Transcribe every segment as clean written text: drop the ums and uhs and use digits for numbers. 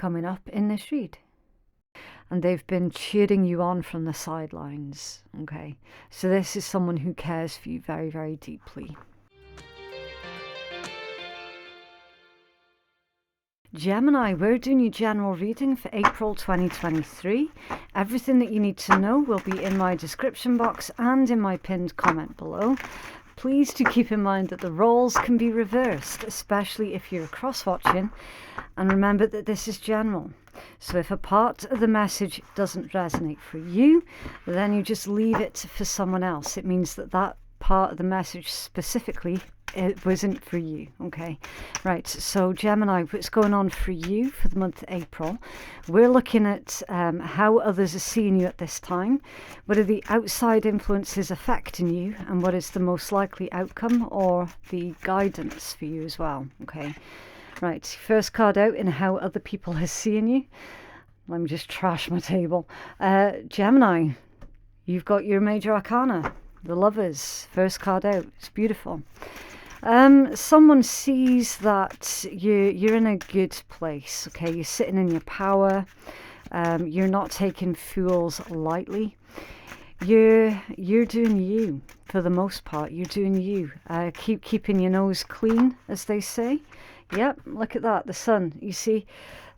coming up in this read. And they've been cheering you on from the sidelines, okay? So this is someone who cares for you very, very deeply. Gemini, we're doing your general reading for April 2023. Everything that you need to know will be in my description box and in my pinned comment below. Please do keep in mind that the roles can be reversed, especially if you're cross-watching. And remember that this is general. So if a part of the message doesn't resonate for you, then you just leave it for someone else. It means that that part of the message specifically, it wasn't for you, okay? Right, so Gemini, what's going on for you for the month of April? We're looking at how others are seeing you at this time. What are the outside influences affecting you? And what is the most likely outcome or the guidance for you as well, okay? Right, first card out in how other people are seeing you. Let me just trash my table. Gemini, you've got your major arcana. The Lovers, first card out. It's beautiful. Someone sees that you're in a good place, okay? You're sitting in your power. You're not taking fools lightly. You're doing you for the most part. You're doing you. Keep keeping your nose clean, as they say. Yep, look at that, the sun. You see,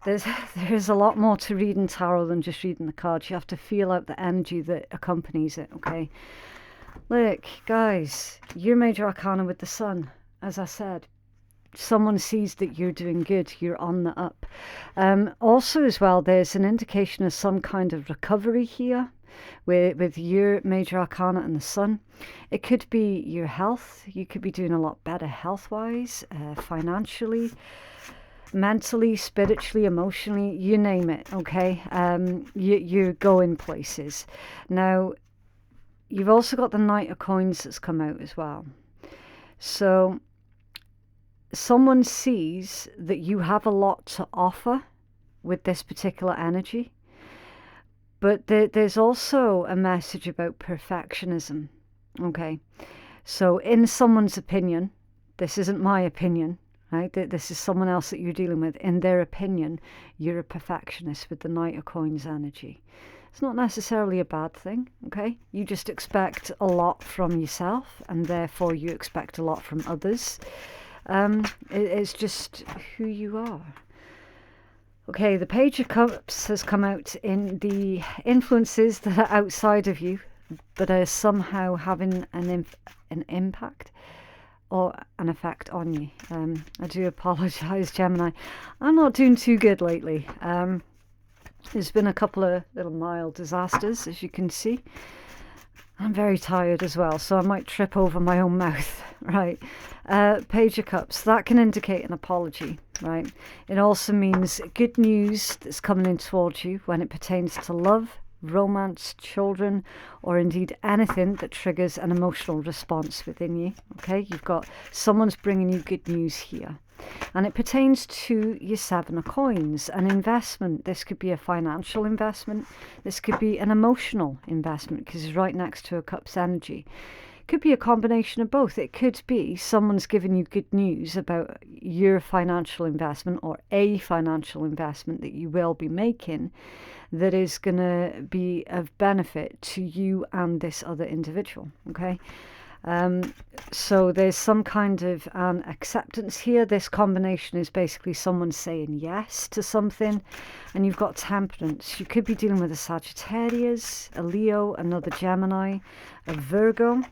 there's a lot more to reading tarot than just reading the cards. You have to feel out the energy that accompanies it, okay? Look, guys, your major arcana with the sun, as I said. Someone sees that you're doing good, you're on the up. Also as well, there's an indication of some kind of recovery here with your major arcana and the sun. It could be your health. You could be doing a lot better health-wise, financially, mentally, spiritually, emotionally, you name it, okay? You're going places. Now, you've also got the Knight of Coins that's come out as well. So someone sees that you have a lot to offer with this particular energy. But there's also a message about perfectionism, okay? So in someone's opinion, this isn't my opinion, right? This is someone else that you're dealing with. In their opinion, you're a perfectionist with the Knight of Coins energy. It's not necessarily a bad thing, okay? You just expect a lot from yourself, and therefore you expect a lot from others. It's just who you are. Okay, the Page of Cups has come out in the influences that are outside of you, but are somehow having an impact or an effect on you. I do apologise, Gemini. I'm not doing too good lately. There's been a couple of little mild disasters, as you can see. I'm very tired as well, so I might trip over my own mouth, right? Page of Cups, that can indicate an apology, right? It also means good news that's coming in towards you when it pertains to love, romance, children, or indeed anything that triggers an emotional response within you, okay? You've got someone's bringing you good news here. And it pertains to your Seven of Coins, an investment. This could be a financial investment. This could be an emotional investment because it's right next to a Cup's energy. It could be a combination of both. It could be someone's giving you good news about your financial investment or a financial investment that you will be making that is going to be of benefit to you and this other individual, okay? So there's some kind of acceptance here. This combination is basically someone saying yes to something, and you've got Temperance. You could be dealing with a Sagittarius, a Leo, another Gemini, a Virgo.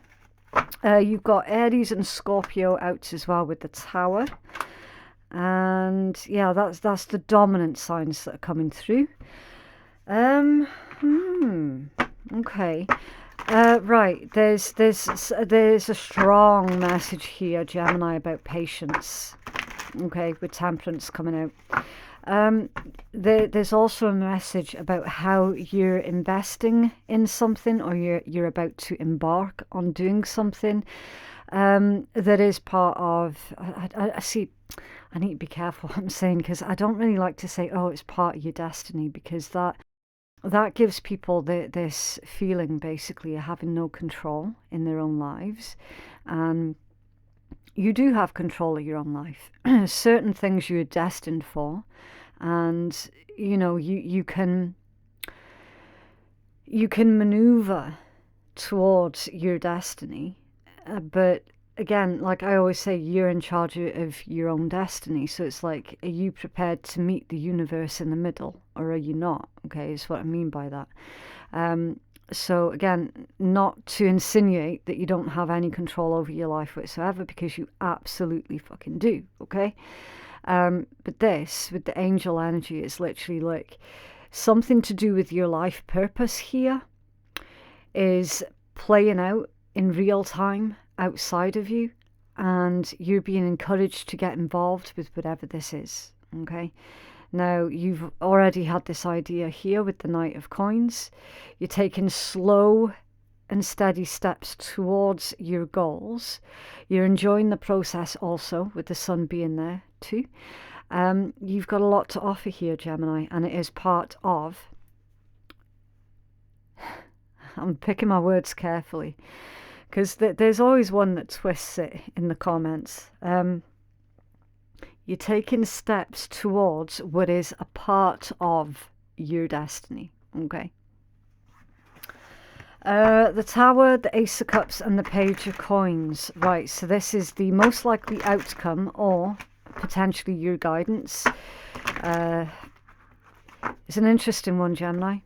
You've got Aries and Scorpio out as well with the Tower. And yeah, that's the dominant signs that are coming through. Okay. Right, there's a strong message here, Gemini, about patience, okay, with Temperance coming out. There's also a message about how you're investing in something, or you're about to embark on doing something that is part of, I see, I need to be careful what I'm saying, because I don't really like to say, oh, it's part of your destiny, because that gives people this feeling, basically, of having no control in their own lives. And you do have control of your own life. Certain things you're destined for, and you can maneuver towards your destiny, but again, like I always say, you're in charge of your own destiny. So it's like, are you prepared to meet the universe in the middle, or are you not? Okay, is what I mean by that. So again, not to insinuate that you don't have any control over your life whatsoever, because you absolutely fucking do, okay? But this, with the angel energy, is literally like something to do with your life purpose here is playing out in real time outside of you, and you're being encouraged to get involved with whatever this is, okay? Now, you've already had this idea here with the Knight of Coins. You're taking slow and steady steps towards your goals. You're enjoying the process also, with the Sun being there too. You've got a lot to offer here, Gemini, and it is part of... I'm picking my words carefully, because there's always one that twists it in the comments. You're taking steps towards what is a part of your destiny, okay? The Tower, the Ace of Cups, and the Page of Coins. Right, so this is the most likely outcome, or potentially your guidance. It's an interesting one, Gemini.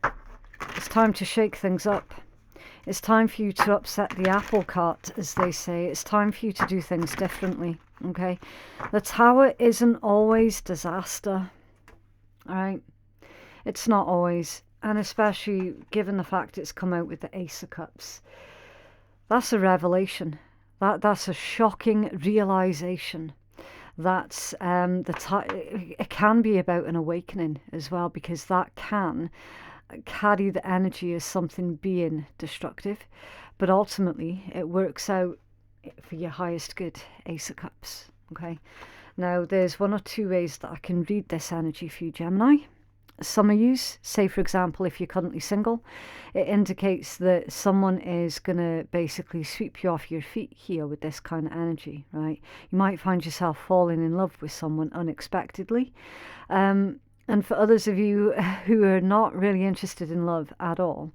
It's time to shake things up. It's time for you to upset the apple cart, as they say. It's time for you to do things differently, okay? The Tower isn't always disaster, all right? It's not always, and especially given the fact it's come out with the Ace of Cups. That's a revelation. That's a shocking realization. That's it can be about an awakening as well, because that can carry the energy as something being destructive, but ultimately it works out for your highest good. Ace of Cups, okay? Now, there's one or two ways that I can read this energy for you, Gemini. Some of you, say for example, if you're currently single, it indicates that someone is going to basically sweep you off your feet here with this kind of energy, right? You might find yourself falling in love with someone unexpectedly. And for others of you who are not really interested in love at all,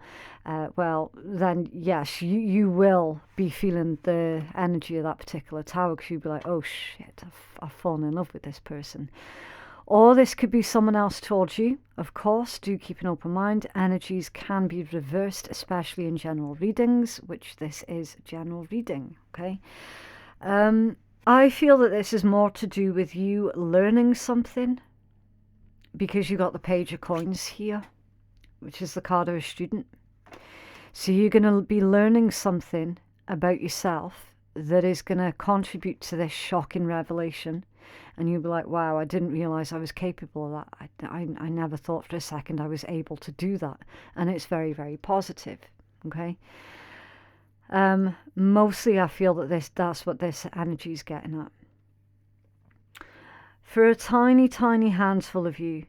well, then yes, you will be feeling the energy of that particular tower, because you'll be like, oh shit, I've fallen in love with this person. Or this could be someone else towards you. Of course, do keep an open mind. Energies can be reversed, especially in general readings, which this is general reading, okay? I feel that this is more to do with you learning something, because you got the Page of Coins here, which is the card of a student. So you're going to be learning something about yourself that is going to contribute to this shocking revelation. And you'll be like, wow, I didn't realize I was capable of that. I never thought for a second I was able to do that. And it's very, very positive, okay? Mostly I feel that that's what this energy is getting at. For a tiny, tiny handful of you,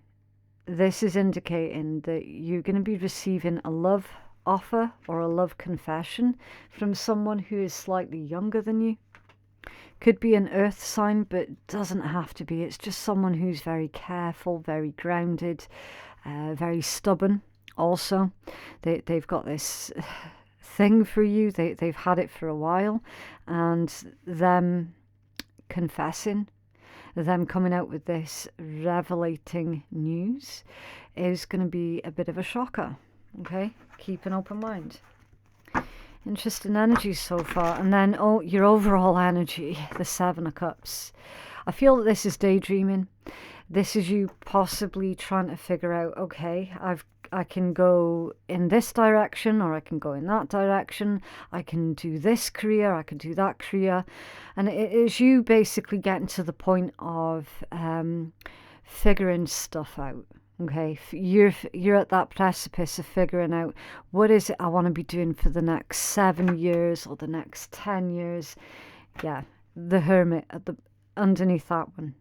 this is indicating that you're going to be receiving a love offer or a love confession from someone who is slightly younger than you. Could be an earth sign, but doesn't have to be. It's just someone who's very careful, very grounded, very stubborn also. They've got this thing for you. They've had it for a while, and them confessing, them coming out with this revelating news is going to be a bit of a shocker, okay? Keep an open mind. Interesting energies so far. And then, your overall energy, the Seven of Cups. I feel that this is daydreaming. This is you possibly trying to figure out, okay, I can go in this direction, or I can go in that direction. I can do this career, I can do that career. And it is you basically getting to the point of figuring stuff out. Okay, you're at that precipice of figuring out, what is it I want to be doing for the next 7 years or the next 10 years. Yeah, the Hermit underneath that one.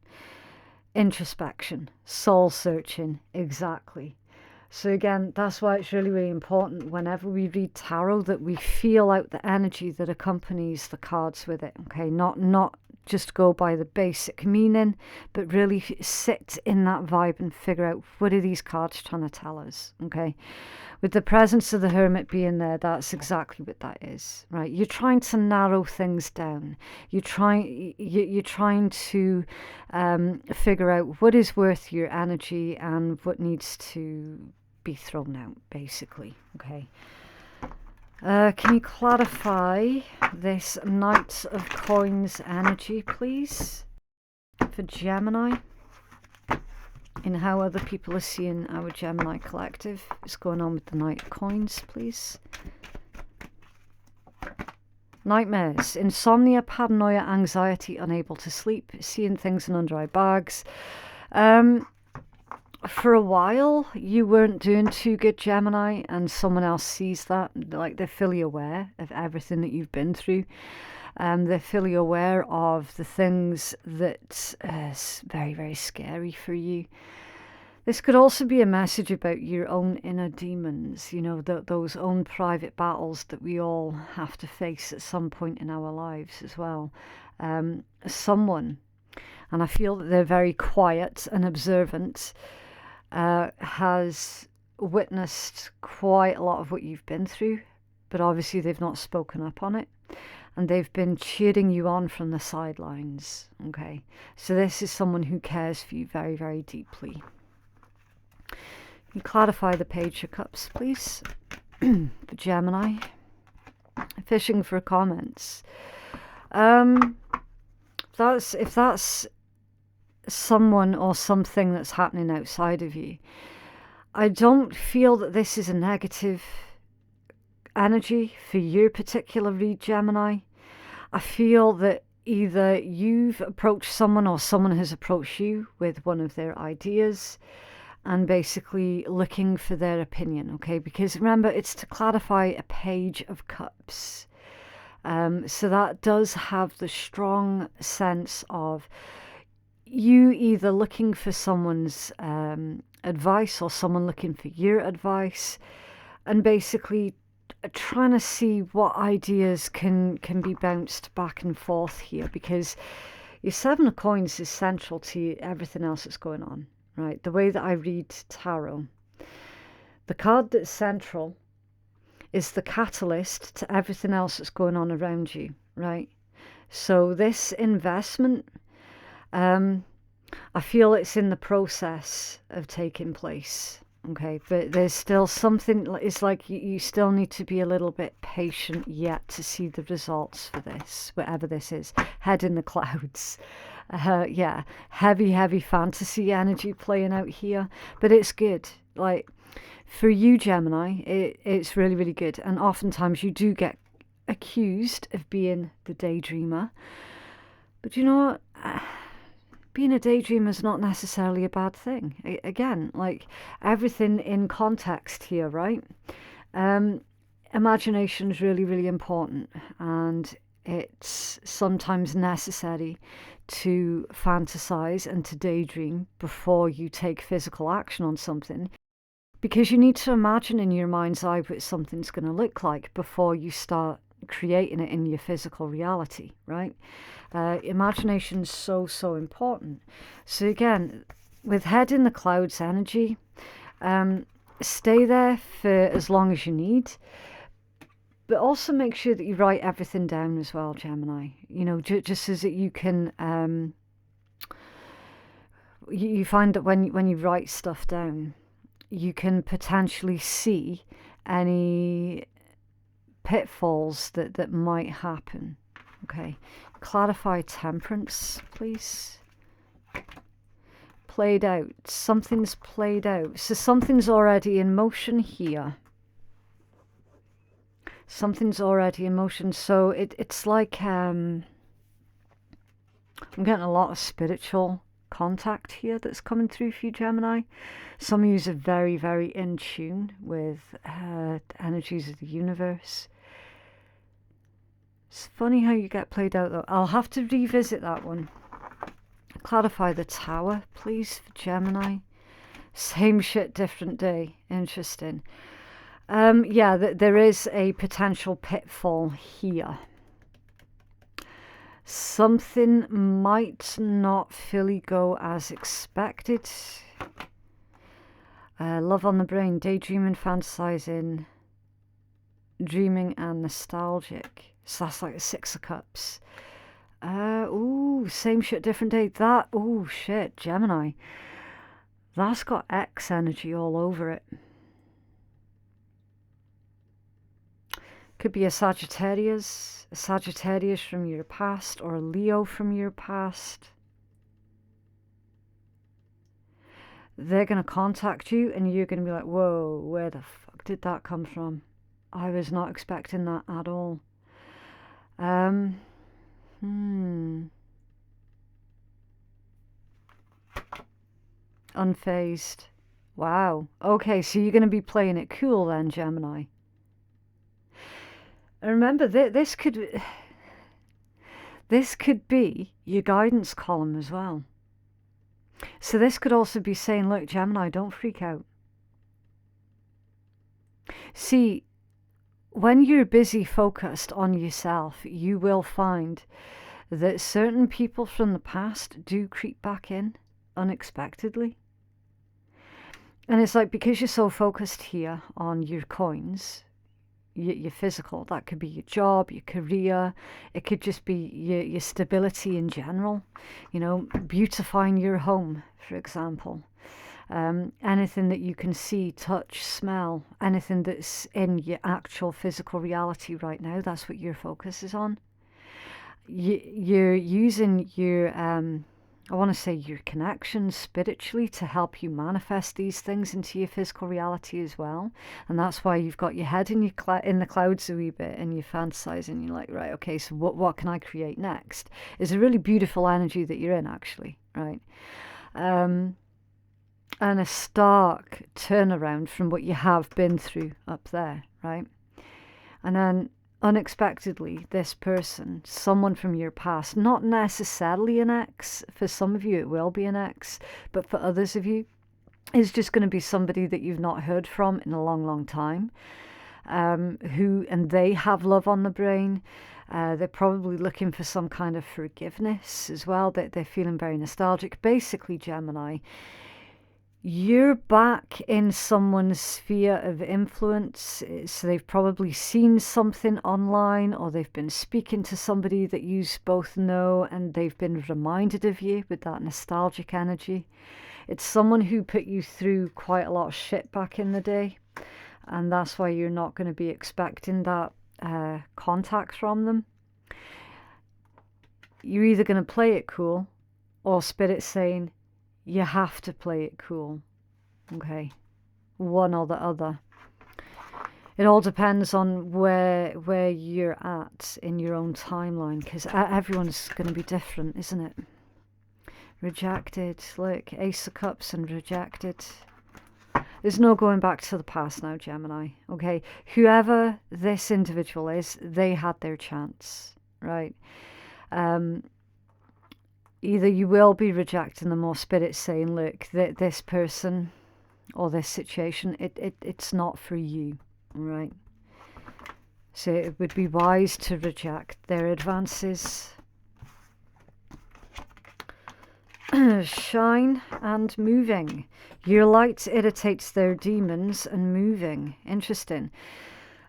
Introspection, soul searching, exactly. So again, that's why it's really, really important whenever we read tarot that we feel out the energy that accompanies the cards with it. Okay, not just go by the basic meaning, but really sit in that vibe and figure out, what are these cards trying to tell us, okay? With the presence of the Hermit being there, that's exactly what that is, right? You're trying to narrow things down. You're trying to figure out what is worth your energy and what needs to be thrown out, basically, okay? Can you clarify this Knight of Coins energy, please, for Gemini? In how other people are seeing our Gemini collective. What's going on with the Knight of Coins, please? Nightmares, insomnia, paranoia, anxiety, unable to sleep, seeing things in under eye bags. For a while, you weren't doing too good, Gemini, and someone else sees that. Like, they're fully aware of everything that you've been through. They're fully aware of the things that is very, very scary for you. This could also be a message about your own inner demons, you know, those own private battles that we all have to face at some point in our lives as well. Someone, and I feel that they're very quiet and observant, has witnessed quite a lot of what you've been through, but obviously they've not spoken up on it. And they've been cheering you on from the sidelines, okay? So this is someone who cares for you very, very deeply. Can you clarify the Page of Cups, please, for Gemini? Fishing for comments. If that's someone or something that's happening outside of you, I don't feel that this is a negative energy for your particular read, Gemini. I feel that either you've approached someone or someone has approached you with one of their ideas and basically looking for their opinion, okay? Because remember, it's to clarify a Page of Cups. So that does have the strong sense of you either looking for someone's advice or someone looking for your advice, and basically trying to see what ideas can be bounced back and forth here, because your Seven of Coins is central to everything else that's going on, right? The way that I read tarot, the card that's central is the catalyst to everything else that's going on around you, right? So this investment, I feel it's in the process of taking place. Okay, but there's still something, it's like you still need to be a little bit patient yet to see the results for this, whatever this is. Head in the clouds. Yeah, heavy fantasy energy playing out here, but it's good. Like, for you, Gemini, it's really, really good. And oftentimes you do get accused of being the daydreamer. But you know what? Being a daydreamer is not necessarily a bad thing. Again, like, everything in context here, right? Imagination is really, really important, and it's sometimes necessary to fantasize and to daydream before you take physical action on something, because you need to imagine in your mind's eye what something's going to look like before you start creating it in your physical reality, right? Imagination is so important. So again, with head in the clouds energy, stay there for as long as you need, but also make sure that you write everything down as well, Gemini. You know, just so that you can, you find that when you write stuff down, you can potentially see any pitfalls that might happen. Okay, clarify Temperance, please. Played out. Something's played out. So something's already in motion here. Something's already in motion. So it's like I'm getting a lot of spiritual contact here that's coming through for you, Gemini. Some of you are very, very in tune with energies of the universe. It's funny how you get played out, though. I'll have to revisit that one. Clarify the Tower, please, for Gemini. Same shit, different day. Interesting. Yeah, there is a potential pitfall here. Something might not fully go as expected. Love on the brain, daydreaming, fantasizing, dreaming and nostalgic. So that's like the Six of Cups. Ooh, same shit, different day. That, ooh, shit, Gemini. That's got X energy all over it. Could be a Sagittarius from your past, or a Leo from your past. They're going to contact you and you're going to be like, whoa, where the fuck did that come from? I was not expecting that at all. Unfazed. Wow. Okay, so you're going to be playing it cool then, Gemini. And remember, this could be your guidance column as well. So this could also be saying, look, Gemini, don't freak out. See, when you're busy focused on yourself, you will find that certain people from the past do creep back in unexpectedly. And it's like, because you're so focused here on your coins, your physical, that could be your job, your career, it could just be your stability in general, you know, beautifying your home, for example. Anything that you can see, touch, smell, anything that's in your actual physical reality right now, that's what your focus is on. You're using your, I want to say, your connections spiritually to help you manifest these things into your physical reality as well. And that's why you've got your head in the clouds a wee bit, and you're fantasizing. You're like, right, okay, so what can I create next? It's a really beautiful energy that you're in, actually, right? And a stark turnaround from what you have been through up there, right? And then unexpectedly, this person, someone from your past, not necessarily an ex, for some of you it will be an ex, but for others of you, is just going to be somebody that you've not heard from in a long, long time, and they have love on the brain. They're probably looking for some kind of forgiveness as well. They're feeling very nostalgic. Basically, Gemini, you're back in someone's sphere of influence. So they've probably seen something online, or they've been speaking to somebody that you both know, and they've been reminded of you with that nostalgic energy. It's someone who put you through quite a lot of shit back in the day, and that's why you're not going to be expecting that contact from them. You're either going to play it cool, or Spirit's saying, you have to play it cool, okay? One or the other. It all depends on where you're at in your own timeline, because everyone's going to be different, isn't it? Rejected. Look, Ace of Cups and rejected. There's no going back to the past now, Gemini, okay? Whoever this individual is, they had their chance, right? Either you will be rejecting them, or Spirit's saying, look, this person or this situation, it's not for you, right? So it would be wise to reject their advances. Shine and moving. Your light irritates their demons and moving. Interesting.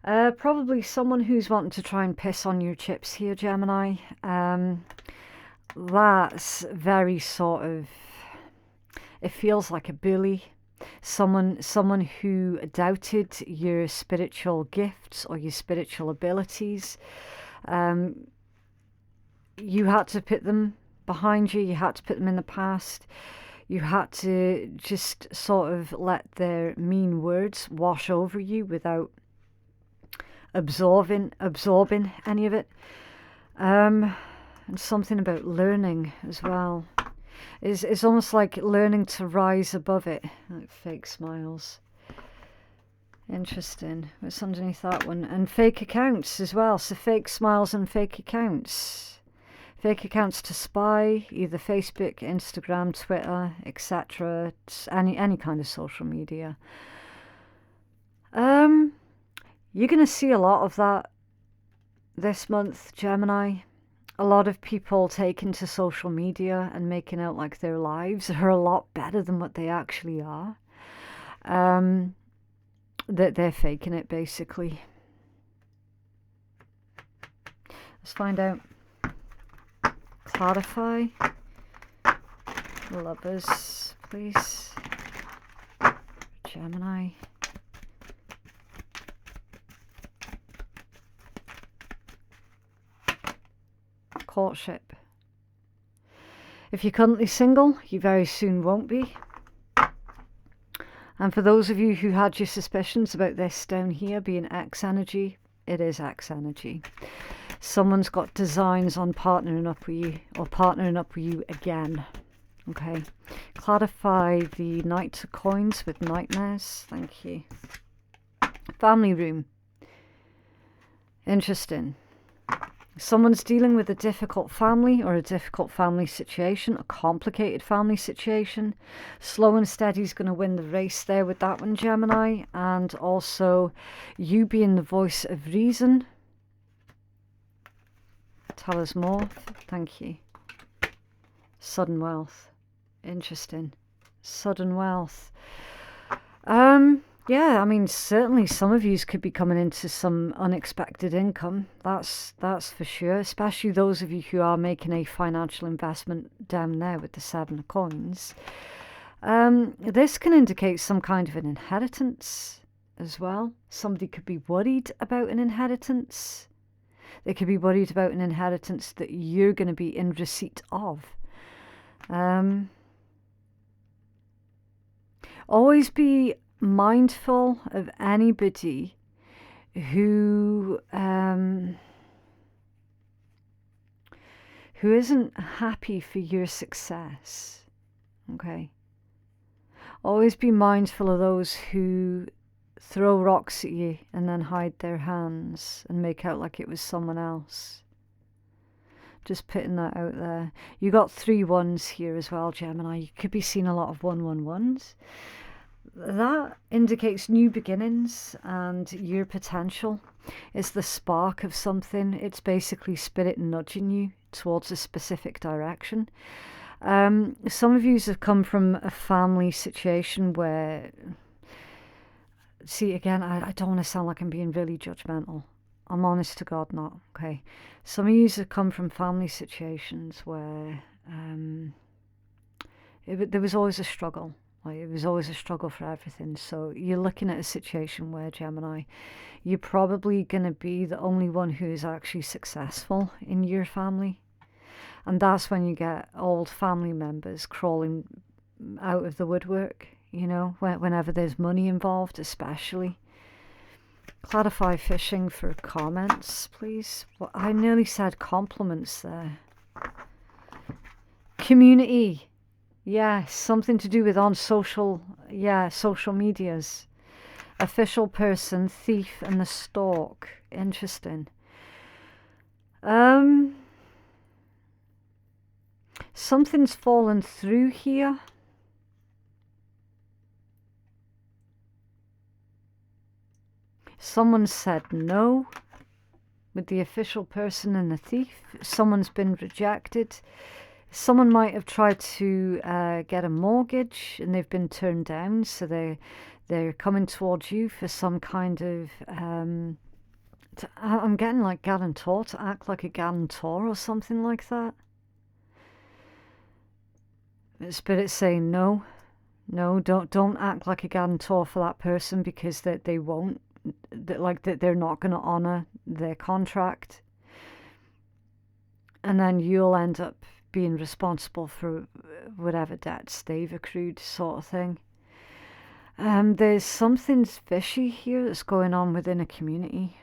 Probably someone who's wanting to try and piss on your chips here, Gemini. That's very sort of, it feels like a bully, someone who doubted your spiritual gifts or your spiritual abilities. You had to put them behind you, you had to put them in the past, you had to just sort of let their mean words wash over you without absorbing any of it. And something about learning as well. It's almost like learning to rise above it. Like fake smiles. Interesting. What's underneath that one? And fake accounts as well. So fake smiles and fake accounts. Fake accounts to spy, either Facebook, Instagram, Twitter, etc. Any kind of social media. You're going to see a lot of that this month, Gemini. a lot of people taking to social media and making out like their lives are a lot better than what they actually are. That they're faking it, basically. Let's find out. Clarify. Lovers, please. Gemini. Courtship. If you're currently single, you very soon won't be. And for those of you who had your suspicions about this down here being X energy, it is X energy. Someone's got designs on partnering up with you, or partnering up with you again. Okay. Clarify the Knight of Coins with Nightmares. Thank you. Family room. Interesting. Someone's dealing with a difficult family or a difficult family situation, a complicated family situation. Slow and steady is going to win the race there with that one, Gemini. And also you being the voice of reason. Tell us more. Thank you. Sudden wealth. Interesting. Sudden wealth. Yeah, I mean, certainly some of you could be coming into some unexpected income. That's for sure, especially those of you who are making a financial investment down there with the Seven of Coins. This can indicate some kind of an inheritance as well. Somebody could be worried about an inheritance. They could be worried about an inheritance that you're going to be in receipt of. Always be mindful of anybody who isn't happy for your success. Okay. Always be mindful of those who throw rocks at you and then hide their hands and make out like it was someone else. Just putting that out there. You got 3 ones here as well, Gemini. You could be seeing a lot of 111s. That indicates new beginnings and your potential. It's the spark of something. It's basically spirit nudging you towards a specific direction. Some of you have come from a family situation where... See, again, I don't want to sound like I'm being really judgmental. I'm honest to God not, okay? Some of you have come from family situations where there was always a struggle. Like, it was always a struggle for everything. So you're looking at a situation where, Gemini, you're probably going to be the only one who is actually successful in your family. And that's when you get old family members crawling out of the woodwork, you know, whenever there's money involved, especially. Clarify fishing for comments, please. Well, I nearly said compliments there. Community. Yeah, something to do with on social medias. Official person, thief, and the stalk. Interesting. Something's fallen through here. Someone said no with the official person and the thief. Someone's been rejected. Someone might have tried to get a mortgage and they've been turned down, so they're coming towards you for some kind of... I'm getting like guarantor, to act like a guarantor or something like that. The Spirit's saying no. No, don't act like a guarantor for that person, because they won't. They're not going to honour their contract. And then you'll end up being responsible for whatever debts they've accrued, sort of thing. There's something fishy here that's going on within a community.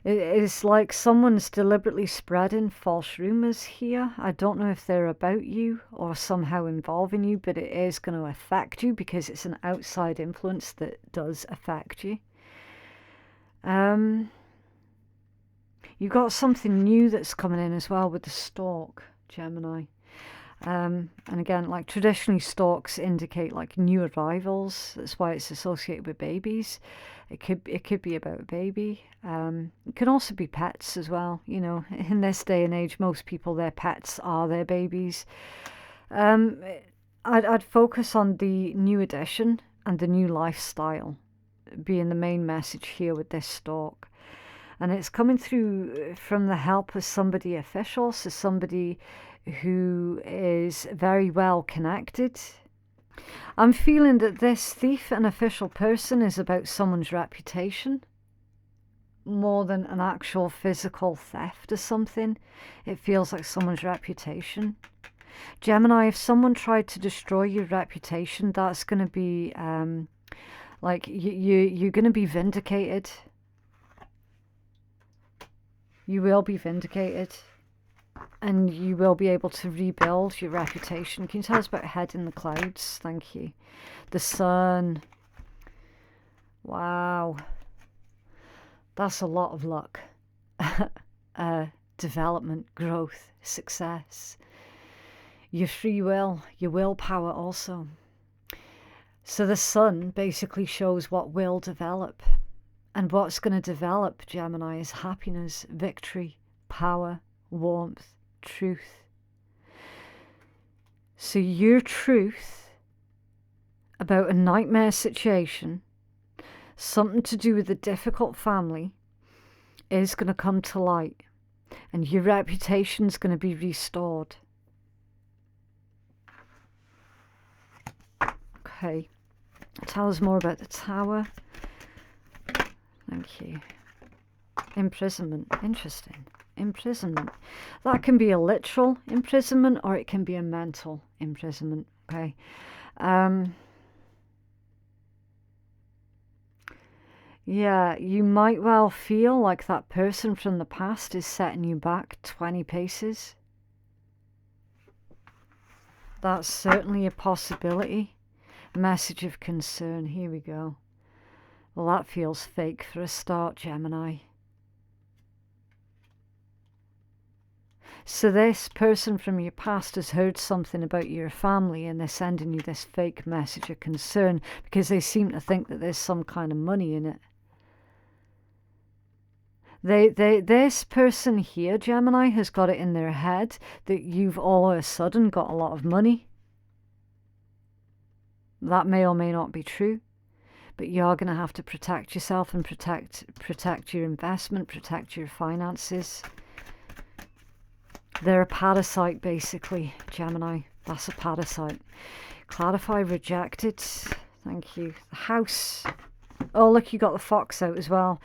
It's like someone's deliberately spreading false rumours here. I don't know if they're about you or somehow involving you, but it is going to affect you because it's an outside influence that does affect you. You've got something new that's coming in as well with the stalk, Gemini. And again, like traditionally storks indicate like new arrivals. That's why it's associated with babies. It could be about a baby. It can also be pets as well. You know, in this day and age, most people, their pets are their babies. I'd focus on the new addition and the new lifestyle being the main message here with this stork. And it's coming through from the help of somebody official, so somebody who is very well connected. I'm feeling that this thief, an official person, is about someone's reputation more than an actual physical theft or something. It feels like someone's reputation. Gemini, if someone tried to destroy your reputation, that's going to be like you're going to be vindicated. You will be vindicated. And you will be able to rebuild your reputation. Can you tell us about head in the clouds? Thank you. The sun. Wow. That's a lot of luck. Development, growth, success. Your free will, your willpower also. So the sun basically shows what will develop. And what's going to develop, Gemini, is happiness, victory, power, warmth, truth. So your truth about a nightmare situation, something to do with a difficult family, is going to come to light. And your reputation is going to be restored. Okay. Tell us more about the Tower. Thank you. Imprisonment. Interesting. Imprisonment. That can be a literal imprisonment or it can be a mental imprisonment. Okay. Yeah, you might well feel like that person from the past is setting you back 20 paces. That's certainly a possibility. Message of concern. Here we go. Well, that feels fake for a start, Gemini. So this person from your past has heard something about your family and they're sending you this fake message of concern because they seem to think that there's some kind of money in it. This person here, Gemini, has got it in their head that you've all of a sudden got a lot of money. That may or may not be true, but you are going to have to protect yourself and protect your investment, protect your finances. They're a parasite, basically, Gemini. That's a parasite. Clarify, rejected. Thank you. The house. Oh, look, you got the fox out as well.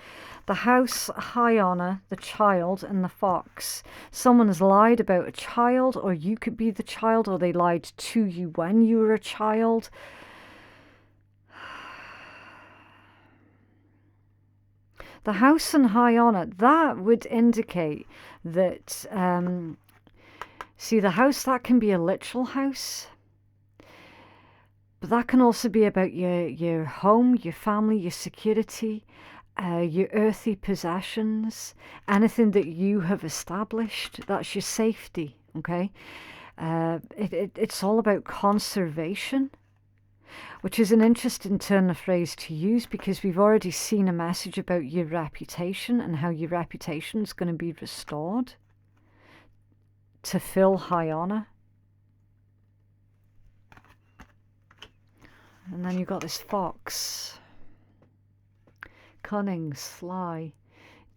The house, high honor, the child, and the fox. Someone has lied about a child, or you could be the child, or they lied to you when you were a child. The house and high honor, that would indicate that, see, the house, that can be a literal house. But that can also be about your home, your family, your security, your earthly possessions, anything that you have established. That's your safety, okay? It's all about conservation, which is an interesting turn of phrase to use because we've already seen a message about your reputation and how your reputation is going to be restored to fill high honor. And then you've got this fox. Cunning, sly,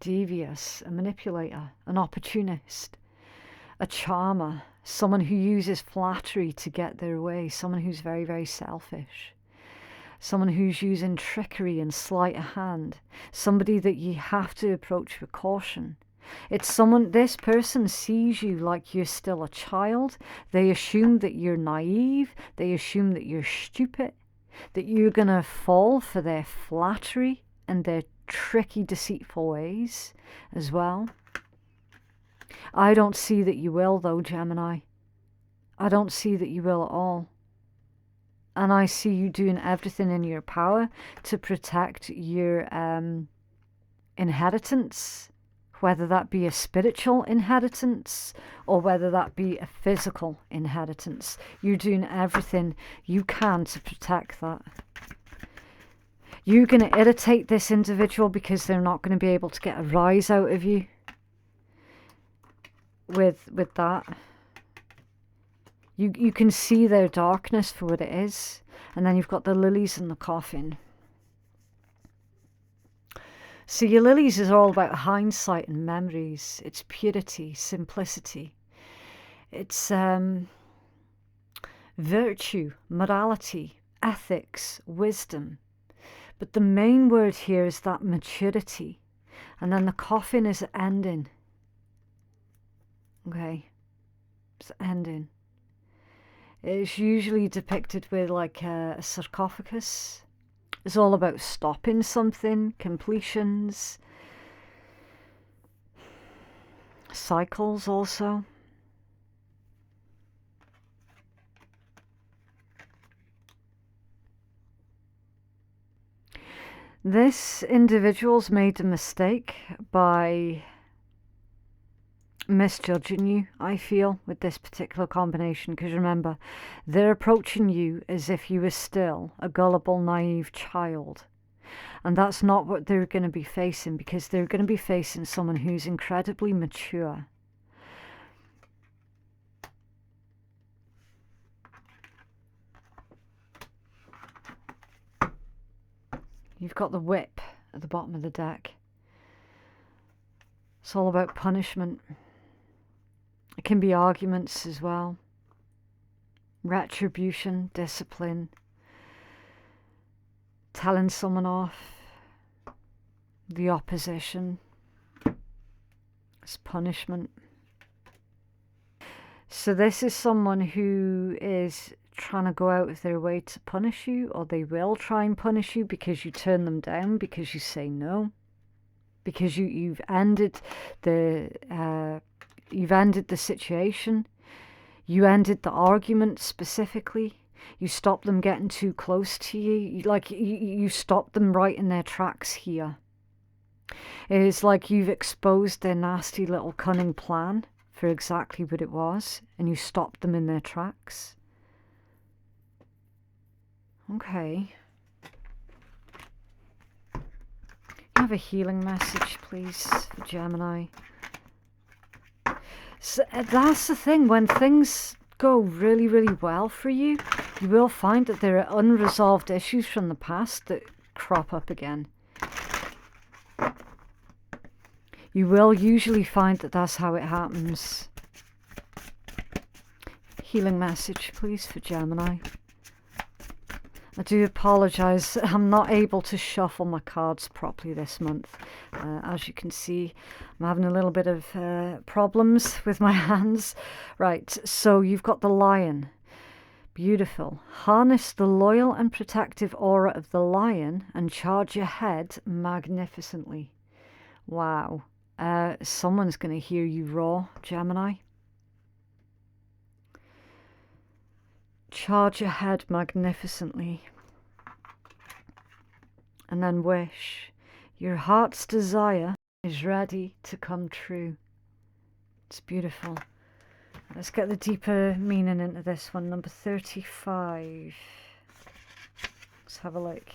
devious, a manipulator, an opportunist, a charmer, someone who uses flattery to get their way, someone who's very, very selfish, someone who's using trickery and sleight of hand, somebody that you have to approach with caution. It's someone, this person sees you like you're still a child. They assume that you're naive. They assume that you're stupid, that you're going to fall for their flattery and their tricky, deceitful ways as well. I don't see that you will, though, Gemini. I don't see that you will at all. And I see you doing everything in your power to protect your inheritance, whether that be a spiritual inheritance or whether that be a physical inheritance. You're doing everything you can to protect that. You're going to irritate this individual because they're not going to be able to get a rise out of you with that. You can see their darkness for what it is. And then you've got the lilies in the coffin. So your lilies is all about hindsight and memories. It's purity, simplicity. It's virtue, morality, ethics, wisdom. But the main word here is that maturity. And then the coffin is ending. Okay. It's ending. It's usually depicted with like a sarcophagus. It's all about stopping something, completions, cycles also. This individual's made a mistake by misjudging you, I feel, with this particular combination, because remember, they're approaching you as if you were still a gullible, naive child. And that's not what they're going to be facing, because they're going to be facing someone who's incredibly mature. You've got the whip at the bottom of the deck. It's all about punishment. It can be arguments as well. Retribution, discipline. Telling someone off. The opposition. It's punishment. So this is someone who is trying to go out of their way to punish you, or they will try and punish you because you turn them down, because you say no, because you've ended the situation, you ended the argument specifically, you stopped them getting too close to you, you stopped them right in their tracks here. It is like you've exposed their nasty little cunning plan for exactly what it was, and you stopped them in their tracks. Okay. You have a healing message, please, for Gemini. So that's the thing. When things go really, really well for you, you will find that there are unresolved issues from the past that crop up again. You will usually find that that's how it happens. Healing message, please, for Gemini. I do apologise, I'm not able to shuffle my cards properly this month. As you can see, I'm having a little bit of problems with my hands. Right, so you've got the lion. Beautiful. Harness the loyal and protective aura of the lion and charge ahead magnificently. Wow. Someone's going to hear you roar, Gemini. Charge ahead magnificently. And then wish. Your heart's desire is ready to come true. It's beautiful. Let's get the deeper meaning into this one. Number 35. Let's have a look.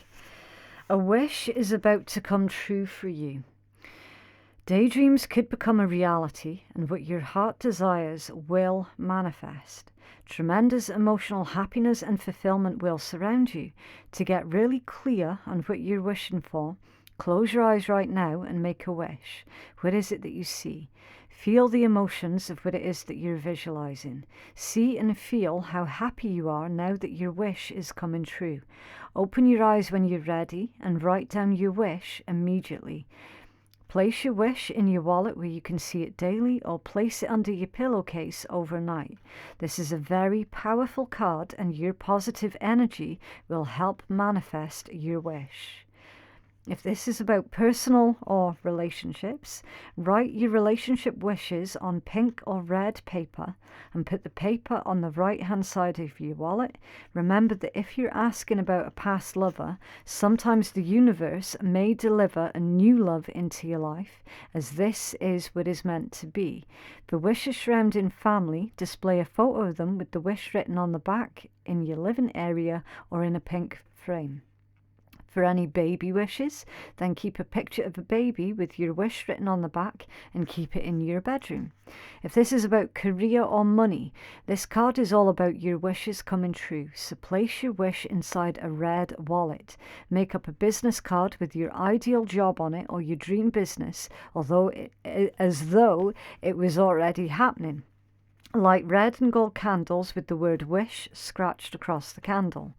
A wish is about to come true for you. Daydreams could become a reality, and what your heart desires will manifest. Tremendous emotional happiness and fulfillment will surround you. To get really clear on what you're wishing for, close your eyes right now and make a wish. What is it that you see? Feel the emotions of what it is that you're visualizing. See and feel how happy you are now that your wish is coming true. Open your eyes when you're ready and write down your wish immediately. Place your wish in your wallet where you can see it daily, or place it under your pillowcase overnight. This is a very powerful card, and your positive energy will help manifest your wish. If this is about personal or relationships, write your relationship wishes on pink or red paper and put the paper on the right hand side of your wallet. Remember that if you're asking about a past lover, sometimes the universe may deliver a new love into your life, as this is what is meant to be. For wishes shrouded in family, display a photo of them with the wish written on the back in your living area or in a pink frame. For any baby wishes, then keep a picture of a baby with your wish written on the back and keep it in your bedroom. If this is about career or money, this card is all about your wishes coming true. So place your wish inside a red wallet. Make up a business card with your ideal job on it or your dream business, as though it was already happening. Light red and gold candles with the word wish scratched across the candle.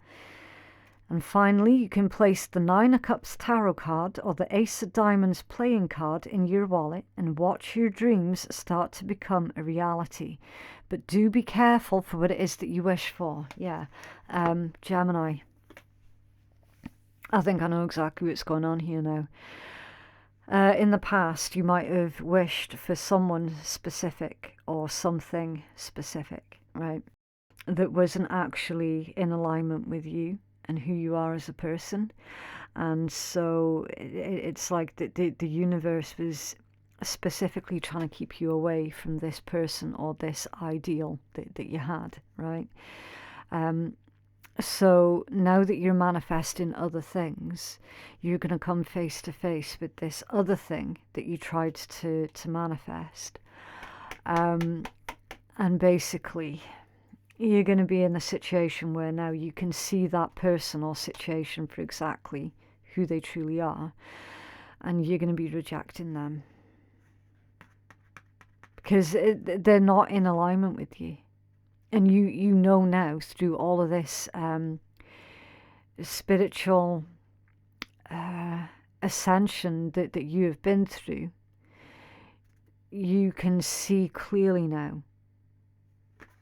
And finally, you can place the Nine of Cups tarot card or the Ace of Diamonds playing card in your wallet and watch your dreams start to become a reality. But do be careful for what it is that you wish for. Yeah, Gemini. I think I know exactly what's going on here now. In the past, you might have wished for someone specific or something specific, right? That wasn't actually in alignment with you and who you are as a person. And so it's like the universe was specifically trying to keep you away from this person or this ideal that you had, right? So now that you're manifesting other things, you're going to come face to face with this other thing that you tried to manifest. And basically, you're going to be in a situation where now you can see that person or situation for exactly who they truly are, and you're going to be rejecting them because they're not in alignment with you. And you know now through all of this spiritual ascension that you have been through, you can see clearly now.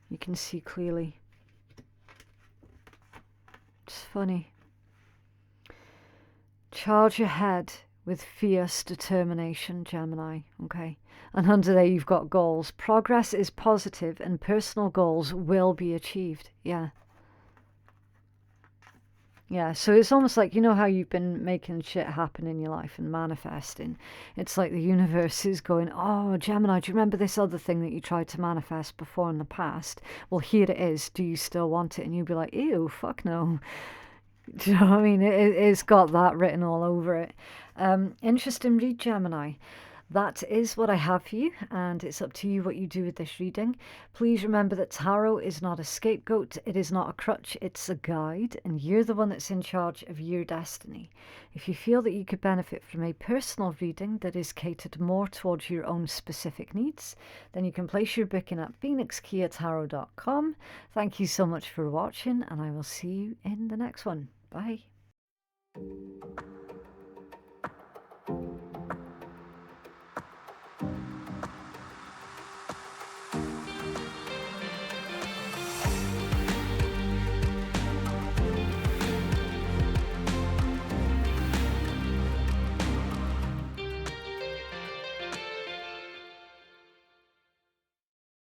You can see clearly. It's funny. Charge ahead with fierce determination, Gemini, okay? And under there you've got goals. Progress is positive and personal goals will be achieved. Yeah. Yeah, so it's almost like, you know how you've been making shit happen in your life and manifesting? It's like the universe is going, oh, Gemini, do you remember this other thing that you tried to manifest before in the past? Well, here it is. Do you still want it? And you'll be like, ew, fuck no. Do you know what I mean? It's got that written all over it. Interesting read, Gemini. That is what I have for you, and it's up to you what you do with this reading. Please remember that tarot is not a scapegoat, it is not a crutch, it's a guide, and you're the one that's in charge of your destiny. If you feel that you could benefit from a personal reading that is catered more towards your own specific needs, then you can place your booking at phoenixkeiatarot.com. Thank you so much for watching, and I will see you in the next one. Bye.